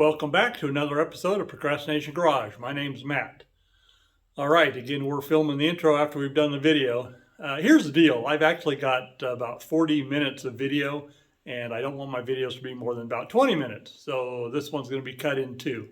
Welcome back to another episode of Procrastination Garage. My name's Matt. All right, again, we're filming the intro after we've done the video. Here's the deal. I've actually got about 40 minutes of video, and I don't want my videos to be more than about 20 minutes. So this one's going to be cut in two.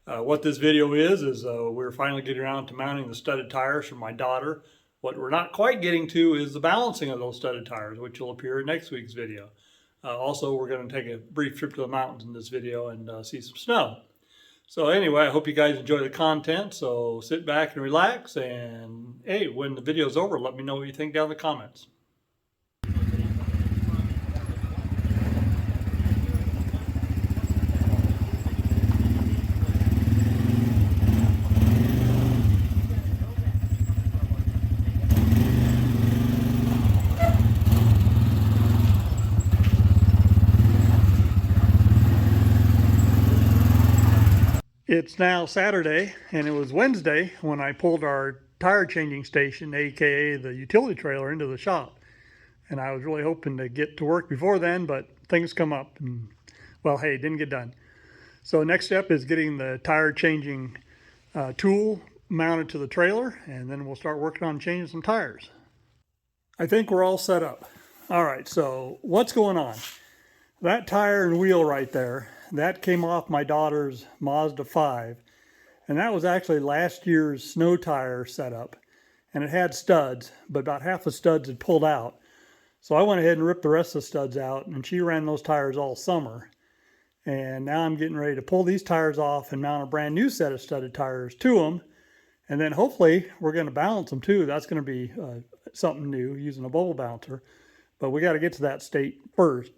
What this video is we're finally getting around to mounting the studded tires for my daughter. What we're not quite getting to is the balancing of those studded tires, which will appear in next week's video. Also, we're going to take a brief trip to the mountains in this video and see some snow. So anyway, I hope you guys enjoy the content. So sit back and relax. And hey, when the video's over, let me know what you think down in the comments. It's now Saturday, and it was Wednesday when I pulled our tire changing station, aka the utility trailer, into the shop. And I was really hoping to get to work before then, but things come up and, well, hey, it didn't get done. So next step is getting the tire changing tool mounted to the trailer, and then we'll start working on changing some tires. I think we're all set up. All right, so what's going on? That tire and wheel right there, that came off my daughter's Mazda 5, and that was actually last year's snow tire setup, and it had studs, but about half the studs had pulled out. So I went ahead and ripped the rest of the studs out, and she ran those tires all summer. And now I'm getting ready to pull these tires off and mount a brand new set of studded tires to them, and then hopefully we're going to balance them too. That's going to be something new, using a bubble bouncer, but we got to get to that state first.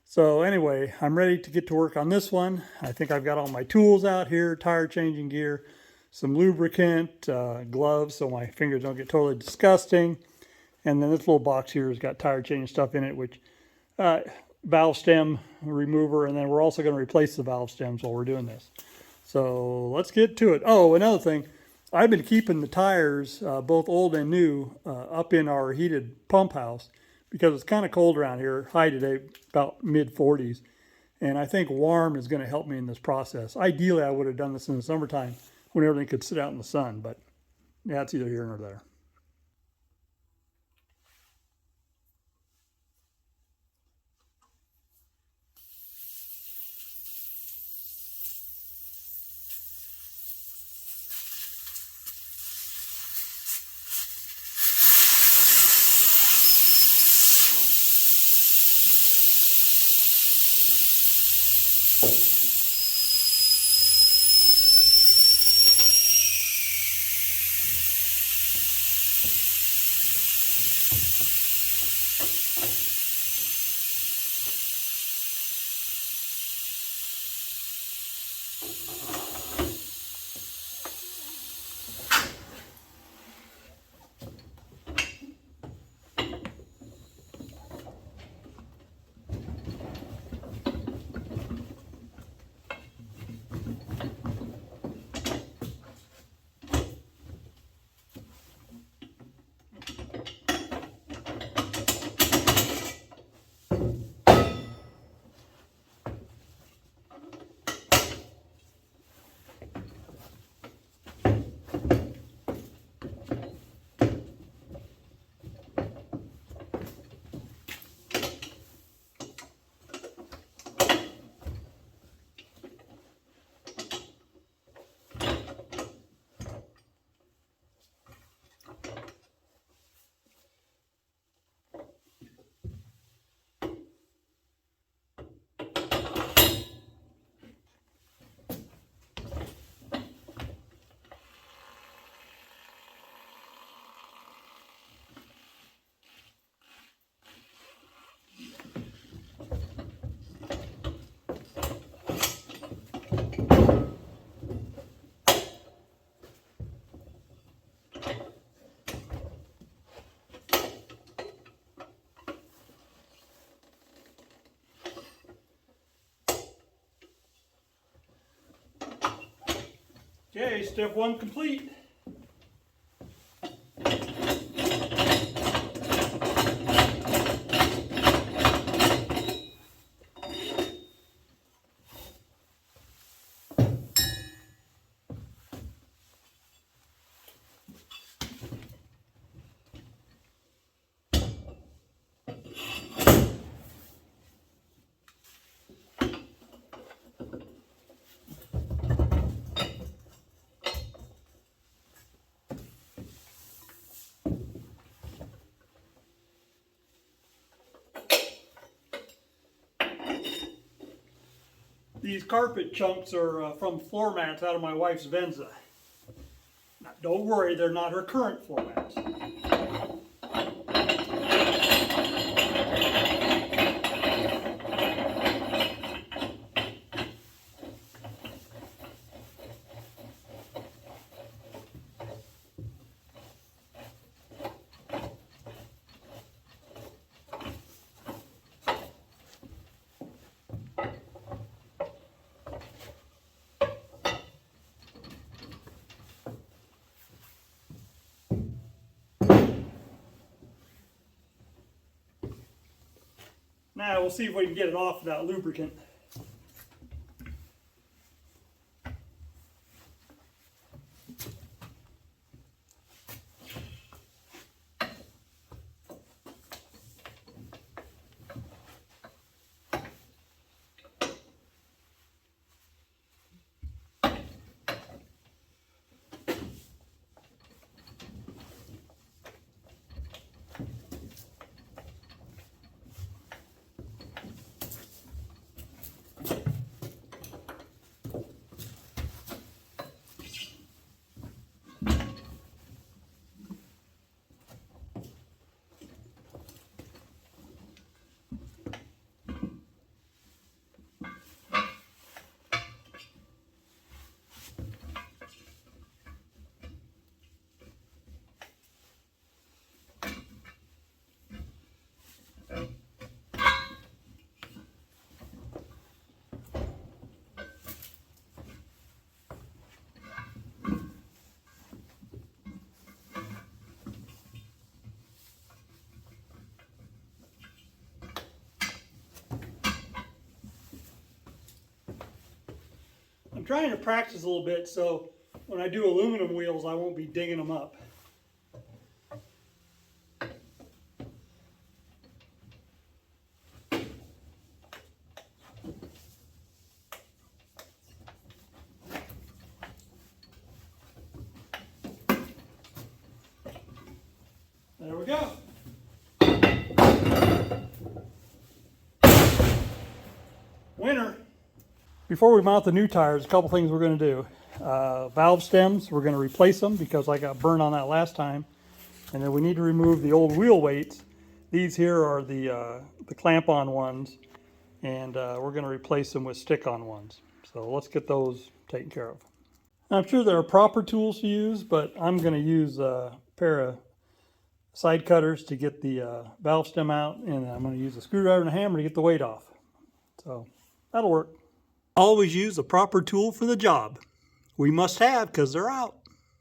So anyway, I'm ready to get to work on this one. I think I've got all my tools out here, tire changing gear, some lubricant, gloves so my fingers don't get totally disgusting. And then this little box here has got tire changing stuff in it, which valve stem remover, and then we're also going to replace the valve stems while we're doing this. So let's get to it. Oh, another thing, I've been keeping the tires, both old and new, up in our heated pump house, because it's kind of cold around here. High today, about mid 40s. And I think warm is going to help me in this process. Ideally, I would have done this in the summertime when everything could sit out in the sun, but yeah, it's either here or there. Okay, step one complete. These carpet chunks are from floor mats out of my wife's Venza. Now, don't worry, they're not her current floor mats. Now we'll see if we can get it off without lubricant. I'm trying to practice a little bit so when I do aluminum wheels I won't be digging them up. There we go. Winner. Before we mount the new tires, a couple things we're going to do. Valve stems, we're going to replace them because I got burned on that last time. And then we need to remove the old wheel weights. These here are the clamp-on ones, and we're going to replace them with stick-on ones. So let's get those taken care of. I'm sure there are proper tools to use, but I'm going to use a pair of side cutters to get the valve stem out, and I'm going to use a screwdriver and a hammer to get the weight off. So that'll work. Always use the proper tool for the job. We must have because they're out.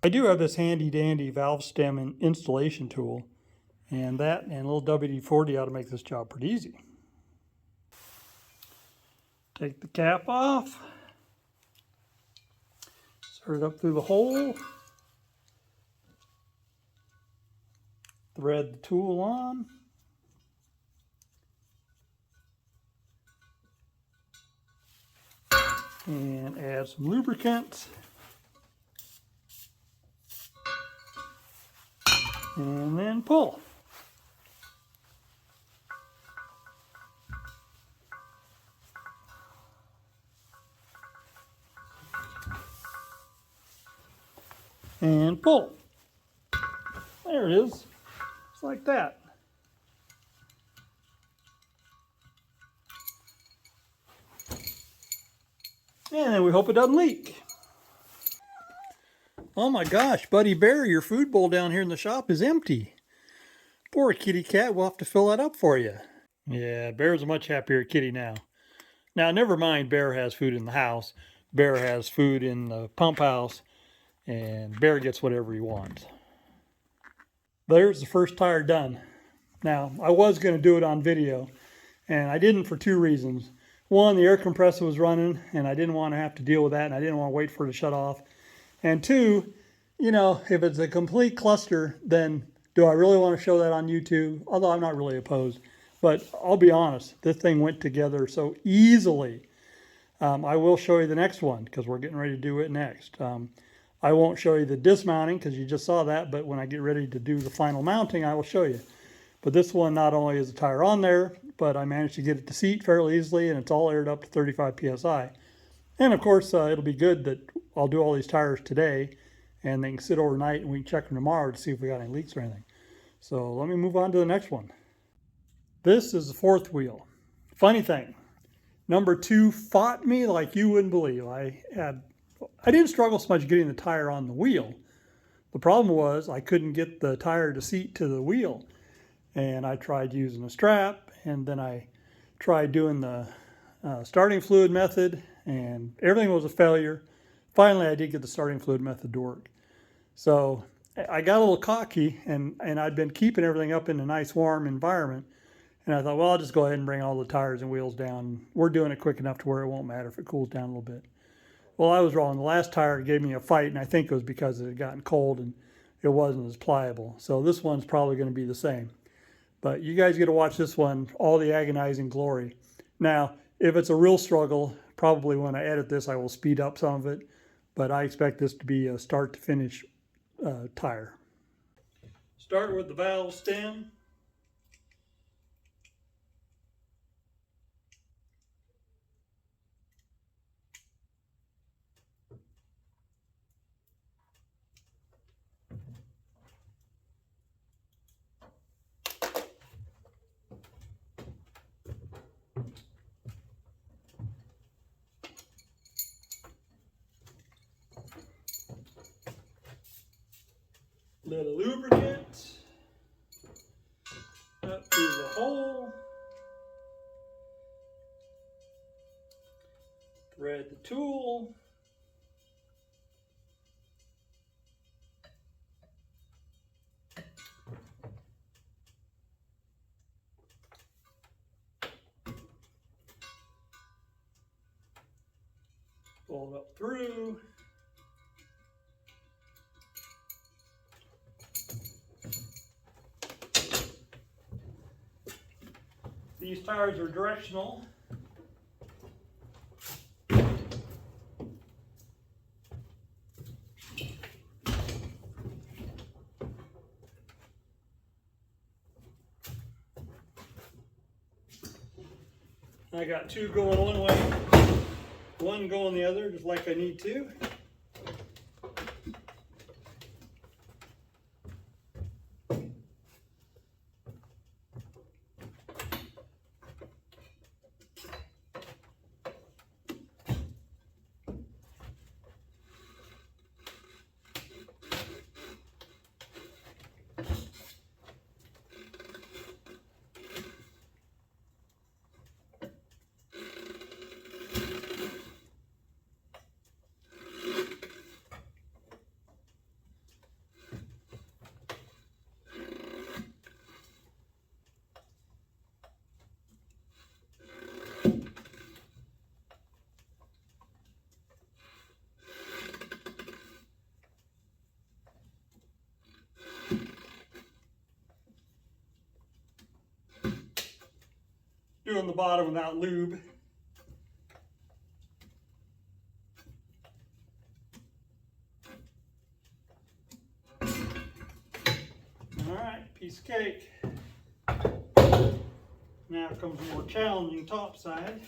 I do have this handy dandy valve stem and installation tool, and that and a little WD-40 ought to make this job pretty easy. Take the cap off, insert it up through the hole, thread the tool on, and add some lubricant, and then pull. And pull. There it is. Just like that. And then we hope it doesn't leak. Oh my gosh, Buddy Bear, your food bowl down here in the shop is empty. Poor kitty cat, we'll have to fill that up for you. Yeah, Bear's a much happier kitty now. Now, never mind, Bear has food in the house. Bear has food in the pump house. And Bear gets whatever he wants. There's the first tire done. Now, I was going to do it on video, and I didn't for two reasons. One, the air compressor was running, and I didn't want to have to deal with that, and I didn't want to wait for it to shut off. And two, you know, if it's a complete cluster, then do I really want to show that on YouTube? Although I'm not really opposed. But I'll be honest, this thing went together so easily. I will show you the next one, because we're getting ready to do it next. I won't show you the dismounting because you just saw that, but when I get ready to do the final mounting, I will show you. But this one, not only is the tire on there, but I managed to get it to seat fairly easily, and it's all aired up to 35 psi. And of course, it'll be good that I'll do all these tires today, and they can sit overnight, and we can check them tomorrow to see if we got any leaks or anything. So let me move on to the next one. This is the fourth wheel. Funny thing, number 2 fought me like you wouldn't believe. I didn't struggle so much getting the tire on the wheel. The problem was I couldn't get the tire to seat to the wheel. And I tried using a strap, and then I tried doing the starting fluid method, and everything was a failure. Finally, I did get the starting fluid method to work. So I got a little cocky, and I'd been keeping everything up in a nice warm environment. And I thought, well, I'll just go ahead and bring all the tires and wheels down. We're doing it quick enough to where it won't matter if it cools down a little bit. Well, I was wrong. The last tire gave me a fight, and I think it was because it had gotten cold and it wasn't as pliable. So this one's probably going to be the same. But you guys get to watch this one, all the agonizing glory. Now, if it's a real struggle, probably when I edit this, I will speed up some of it. But I expect this to be a start to finish tire. Start with the valve stem. Little lubricant up through the hole. Thread the tool. Pull it up through. These tires are directional. I got 2 going one way, 1 going the other, just like I need to. Doing the bottom without lube. Alright, piece of cake. Now comes the more challenging top side.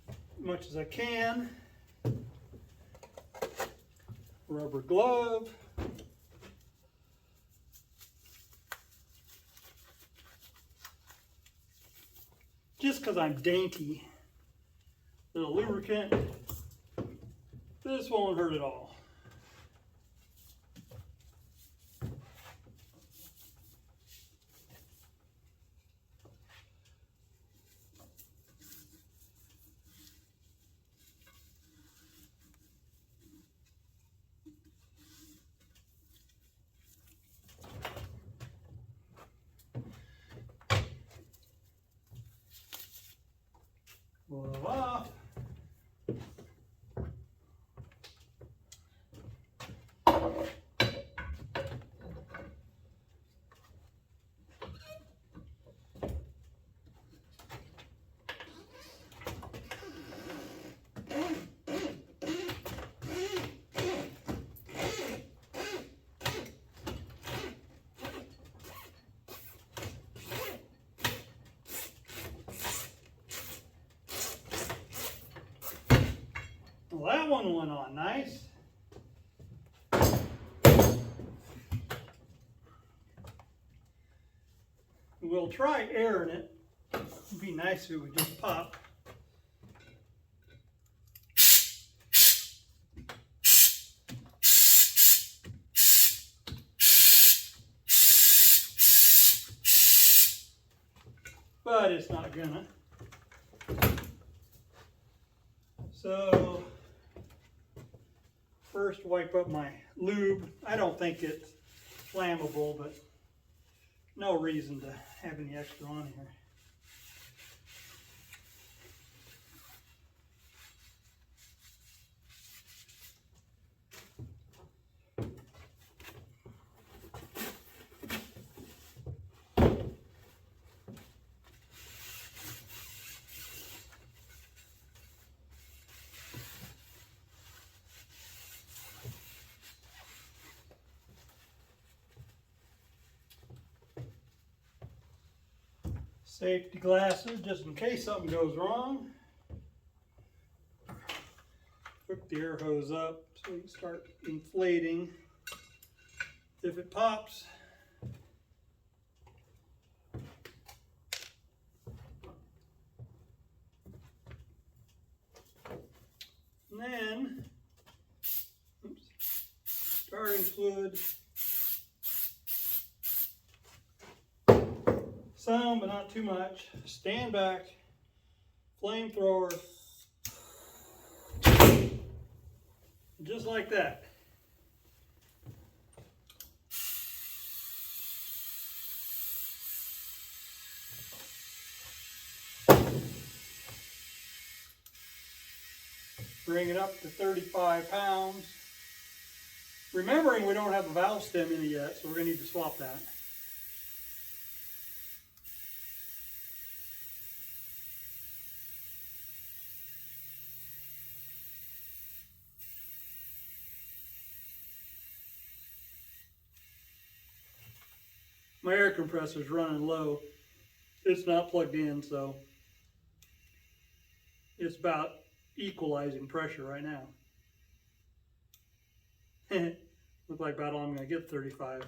As much as I can. Rubber glove. Just because I'm dainty. Little lubricant. This won't hurt at all. Glove off. Well, that one went on nice. We'll try airing it. It'd be nice if it would just pop. But it's not gonna. So first wipe up my lube. I don't think it's flammable, but no reason to have any extra on here. Safety glasses, just in case something goes wrong. Hook the air hose up so you can start inflating. If it pops, and then starting fluid. Some, but not too much. Stand back, flamethrower, just like that. Bring it up to 35 pounds. Remembering we don't have a valve stem in it yet, so we're going to need to swap that. My air compressor is running low. It's not plugged in, so it's about equalizing pressure right now. Look like about all I'm going to get 35.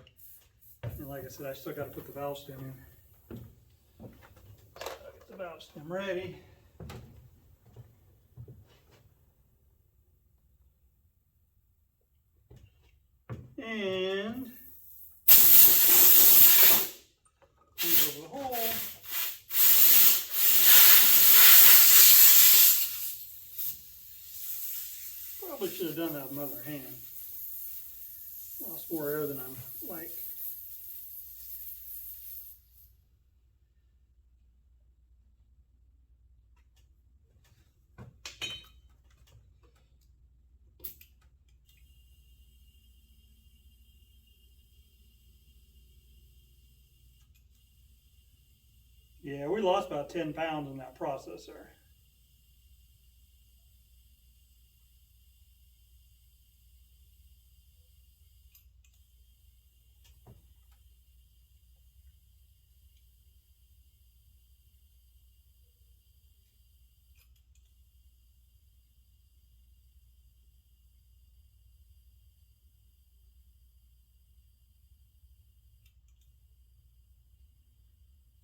And like I said, I still got to put the valve stem in. So I'll get the valve stem ready. And move over the hole. Probably should have done that with my other hand. Lost more air than I'm like. Yeah, we lost about 10 pounds in that process there.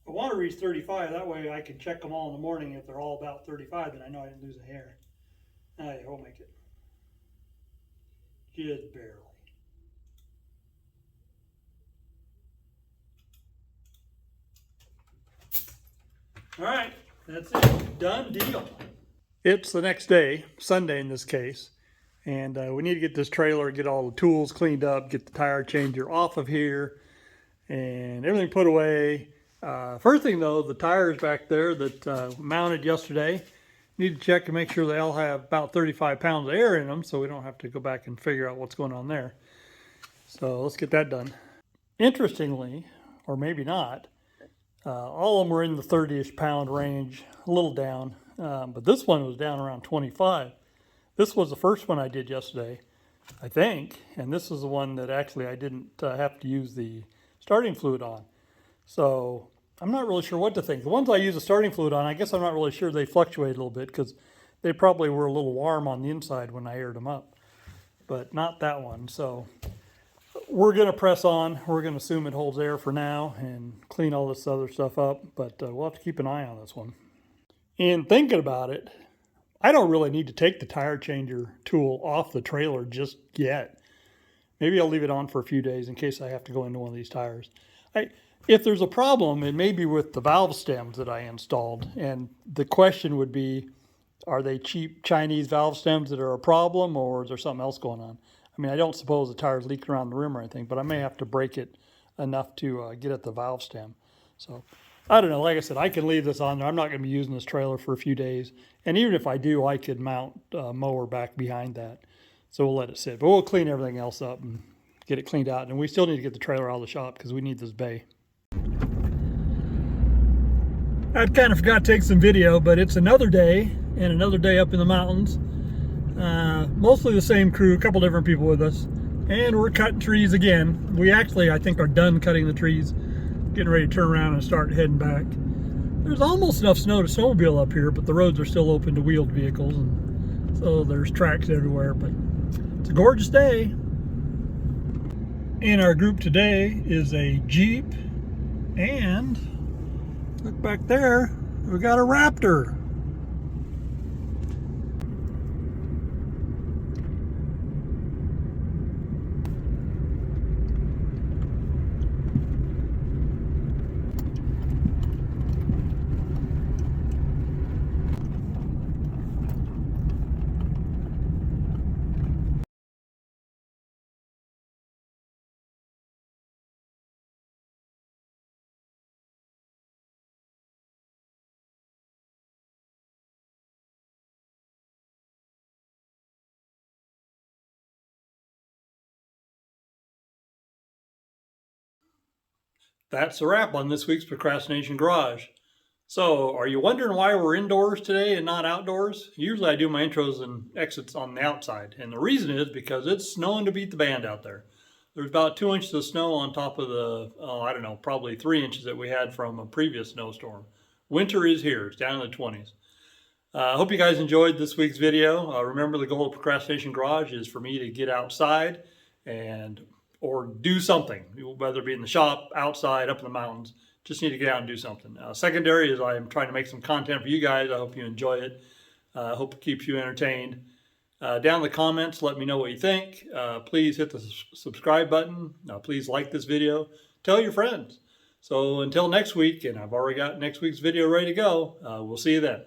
I want to reach 35, that way I can check them all in the morning. If they're all about 35, then I know I didn't lose a hair. Oh yeah, we'll make it. Just barely. All right, that's it. Done deal. It's the next day, Sunday in this case, and we need to get this trailer, get all the tools cleaned up, get the tire changer off of here, and everything put away. First thing though, the tires back there that mounted yesterday, need to check and make sure they all have about 35 pounds of air in them so we don't have to go back and figure out what's going on there. So let's get that done. Interestingly, or maybe not, all of them were in the 30-ish pound range, a little down, but this one was down around 25. This was the first one I did yesterday, I think, and this is the one that actually I didn't have to use the starting fluid on. So I'm not really sure what to think. The ones I use the starting fluid on, I guess I'm not really sure, they fluctuate a little bit because they probably were a little warm on the inside when I aired them up, but not that one. So we're going to press on. We're going to assume it holds air for now and clean all this other stuff up, but we'll have to keep an eye on this one. And thinking about it, I don't really need to take the tire changer tool off the trailer just yet. Maybe I'll leave it on for a few days in case I have to go into one of these tires. If there's a problem, it may be with the valve stems that I installed. And the question would be, are they cheap Chinese valve stems that are a problem, or is there something else going on? I mean, I don't suppose the tire's leaking around the rim or anything, but I may have to break it enough to get at the valve stem. So I don't know. Like I said, I can leave this on there. I'm not going to be using this trailer for a few days. And even if I do, I could mount a mower back behind that. So we'll let it sit. But we'll clean everything else up and get it cleaned out. And we still need to get the trailer out of the shop because we need this bay. I kind of forgot to take some video, but it's another day and another day up in the mountains. Mostly the same crew, a couple different people with us. And we're cutting trees again. We actually, I think, are done cutting the trees. Getting ready to turn around and start heading back. There's almost enough snow to snowmobile up here, but the roads are still open to wheeled vehicles. And so there's tracks everywhere, but it's a gorgeous day. In our group today is a Jeep, and look back there, we got a Raptor. That's a wrap on this week's Procrastination Garage. So, are you wondering why we're indoors today and not outdoors? Usually I do my intros and exits on the outside, and the reason is because it's snowing to beat the band out there. There's about 2 inches of snow on top of the, I don't know, probably 3 inches that we had from a previous snowstorm. Winter is here. It's down in the 20s. I hope you guys enjoyed this week's video. Remember, the goal of Procrastination Garage is for me to get outside or do something, whether it be in the shop, outside, up in the mountains. Just need to get out and do something. Secondary is I'm trying to make some content for you guys. I hope you enjoy it. I hope it keeps you entertained. Down in the comments, let me know what you think. Please hit the subscribe button. Please like this video. Tell your friends. So until next week, and I've already got next week's video ready to go, we'll see you then.